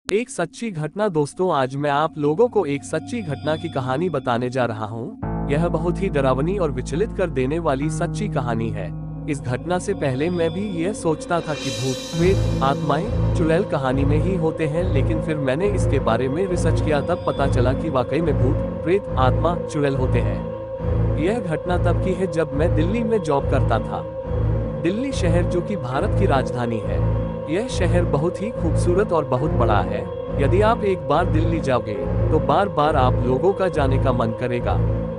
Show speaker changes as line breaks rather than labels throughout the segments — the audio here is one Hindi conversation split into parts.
एक सच्ची घटना। दोस्तों, आज मैं आप लोगों को एक सच्ची घटना की कहानी बताने जा रहा हूँ। यह बहुत ही डरावनी और विचलित कर देने वाली सच्ची कहानी है। इस घटना से पहले मैं भी यह सोचता था कि भूत, प्रेत, आत्माएं चुड़ैल कहानी में ही होते हैं, लेकिन फिर मैंने इसके बारे में रिसर्च किया, तब पता चला कि वाकई में भूत, प्रेत, आत्मा, चुड़ैल होते हैं। यह घटना तब की है जब मैं दिल्ली में जॉब करता था। दिल्ली शहर जो कि भारत की राजधानी है। यह शहर बहुत ही खूबसूरत और बहुत बड़ा है। यदि आप एक बार दिल्ली जाओगे तो बार बार आप लोगों का जाने का मन करेगा।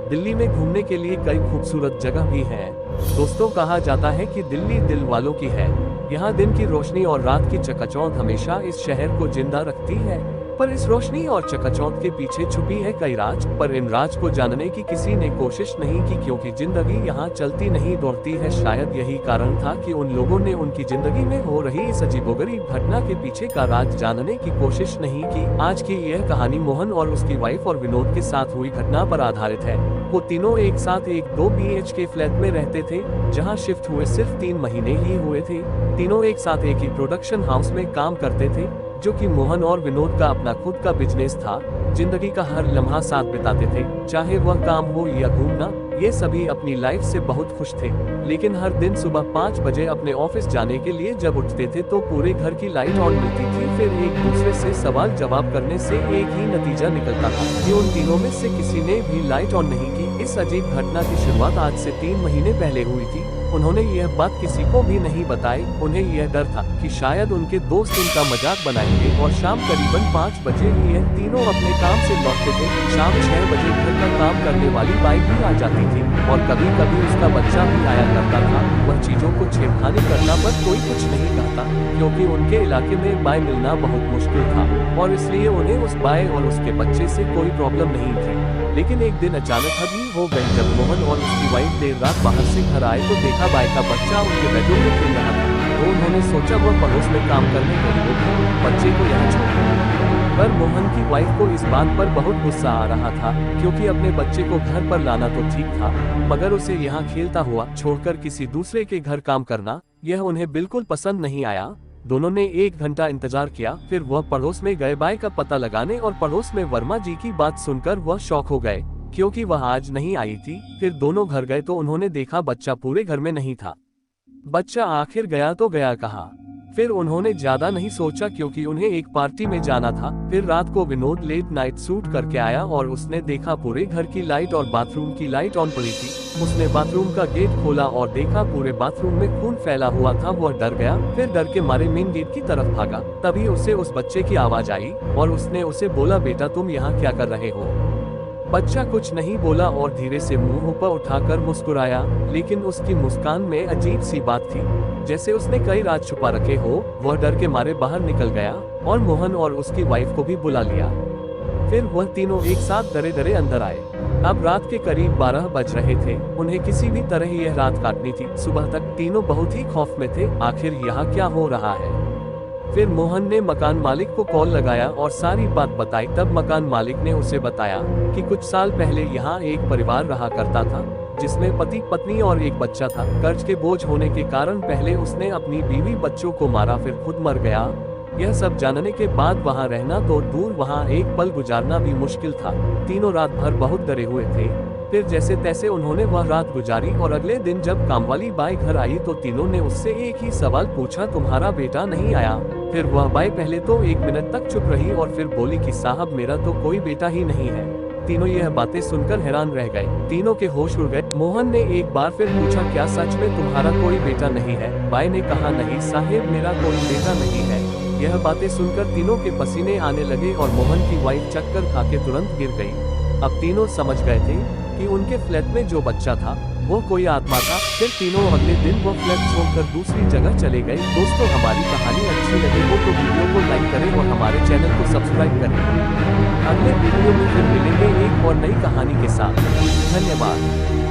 दिल्ली में घूमने के लिए कई खूबसूरत जगह भी हैं। दोस्तों, कहा जाता है कि दिल्ली दिल वालों की है। यहाँ दिन की रोशनी और रात की चकाचौंध हमेशा इस शहर को जिंदा रखती है। पर इस रोशनी और चकाचौंध के पीछे छुपी है कई राज। पर इन राज को जानने की किसी ने कोशिश नहीं की, क्योंकि जिंदगी यहाँ चलती नहीं दौड़ती है। शायद यही कारण था कि उन लोगों ने उनकी जिंदगी में हो रही इस अजीबोगरीब घटना के पीछे का राज जानने की कोशिश नहीं की। आज की यह कहानी मोहन और उसकी वाइफ और विनोद के साथ हुई घटना पर आधारित है। वो तीनों एक साथ एक 2 BHK फ्लैट में रहते थे, जहाँ शिफ्ट हुए सिर्फ 3 महीने ही हुए थे। तीनों एक साथ एक ही प्रोडक्शन हाउस में काम करते थे, जो कि मोहन और विनोद का अपना खुद का बिजनेस था। जिंदगी का हर लम्हा साथ बिताते थे, चाहे वह काम हो या घूमना। ये सभी अपनी लाइफ से बहुत खुश थे। लेकिन हर दिन सुबह 5 बजे अपने ऑफिस जाने के लिए जब उठते थे तो पूरे घर की लाइट ऑन मिलती थी। फिर एक दूसरे से सवाल जवाब करने से एक ही नतीजा निकलता था कि उन तीनों में से किसी ने भी लाइट ऑन नहीं की। इस अजीब घटना की शुरुआत आज से 3 महीने पहले हुई थी। उन्होंने यह बात किसी को भी नहीं बताई। उन्हें यह डर था कि शायद उनके दोस्त उनका मजाक बनाएंगे। और शाम करीबन 5 बजे यह तीनों अपने काम से लौटते थे। शाम 6 बजे घर का काम करने वाली बाई भी आ जाती थी, और कभी कभी उसका बच्चा भी आया करता था। वह चीजों को छेड़खानी करना पर कोई कुछ नहीं कहता, क्योंकि उनके इलाके में बाई मिलना बहुत मुश्किल था, और इसलिए उन्हें उस बाई और उसके बच्चे से कोई प्रॉब्लम नहीं थी। लेकिन एक दिन अचानक अभी हो गई। जब मोहन और उसकी वाइफ देर रात बाहर से घर आए तो देखा बाई का बच्चा उनके बेडरूम में खेल रहा था। तो उन्होंने सोचा वह पड़ोस में काम करने गई होगी, बच्चे को यहाँ छोड़। पर मोहन की वाइफ को इस बात पर बहुत गुस्सा आ रहा था, क्योंकि अपने बच्चे को घर पर लाना तो ठीक था, मगर उसे यहाँ खेलता हुआ छोड़कर किसी दूसरे के घर काम करना, यह उन्हें बिल्कुल पसंद नहीं आया। दोनों ने 1 घंटा इंतजार किया। फिर वह पड़ोस में गए बाई का पता लगाने, और पड़ोस में वर्मा जी की बात सुनकर वह शॉक हो गए, क्योंकि वह आज नहीं आई थी। फिर दोनों घर गए तो उन्होंने देखा बच्चा पूरे घर में नहीं था। बच्चा आखिर गया तो गया कहाँ? फिर उन्होंने ज्यादा नहीं सोचा, क्योंकि उन्हें एक पार्टी में जाना था। फिर रात को विनोद लेट नाइट शूट करके आया और उसने देखा पूरे घर की लाइट और बाथरूम की लाइट ऑन पड़ी थी। उसने बाथरूम का गेट खोला और देखा पूरे बाथरूम में खून फैला हुआ था। वह डर गया। फिर डर के मारे मेन गेट की तरफ भागा। तभी उसे उस बच्चे की आवाज आई और उसने उसे बोला, बेटा तुम यहाँ क्या कर रहे हो? बच्चा कुछ नहीं बोला और धीरे से मुंह ऊपर उठाकर मुस्कुराया, लेकिन उसकी मुस्कान में अजीब सी बात थी, जैसे उसने कई राज छुपा रखे हो। वह डर के मारे बाहर निकल गया और मोहन और उसकी वाइफ को भी बुला लिया। फिर वह तीनों एक साथ डरे डरे अंदर आए। अब रात के करीब 12 बज रहे थे। उन्हें किसी भी तरह यह रात काटनी थी। सुबह तक तीनों बहुत ही खौफ में थे, आखिर यहाँ क्या हो रहा है। फिर मोहन ने मकान मालिक को कॉल लगाया और सारी बात बताई। तब मकान मालिक ने उसे बताया कि कुछ साल पहले यहाँ एक परिवार रहा करता था, जिसमें पति पत्नी और एक बच्चा था। कर्ज के बोझ होने के कारण पहले उसने अपनी बीवी बच्चों को मारा, फिर खुद मर गया। यह सब जानने के बाद वहाँ रहना तो दूर, वहाँ एक पल गुजारना भी मुश्किल था। तीनों रात भर बहुत डरे हुए थे। फिर जैसे तैसे उन्होंने वह रात गुजारी, और अगले दिन जब कामवाली बाई घर आई तो तीनों ने उससे एक ही सवाल पूछा, तुम्हारा बेटा नहीं आया? फिर वह बाई पहले तो 1 मिनट तक चुप रही और फिर बोली कि साहब मेरा तो कोई बेटा ही नहीं है। तीनों यह बातें सुनकर हैरान रह गए। तीनों के होश उड़ गए। मोहन ने एक बार फिर पूछा, क्या सच में तुम्हारा कोई बेटा नहीं है? बाई ने कहा, नहीं साहेब मेरा कोई बेटा नहीं है। यह बातें सुनकर तीनों के पसीने आने लगे और मोहन की वाइफ चक्कर खा के तुरंत गिर गई। अब तीनों समझ गए थे कि उनके फ्लैट में जो बच्चा था वो कोई आत्मा था। फिर तीनों अगले दिन वो फ्लैट छोड़कर दूसरी जगह चले गए। दोस्तों, हमारी कहानी अच्छी लगी हो तो वीडियो को लाइक करें और हमारे चैनल को सब्सक्राइब करें। अगले वीडियो में फिर मिलेंगे एक और नई कहानी के साथ। धन्यवाद।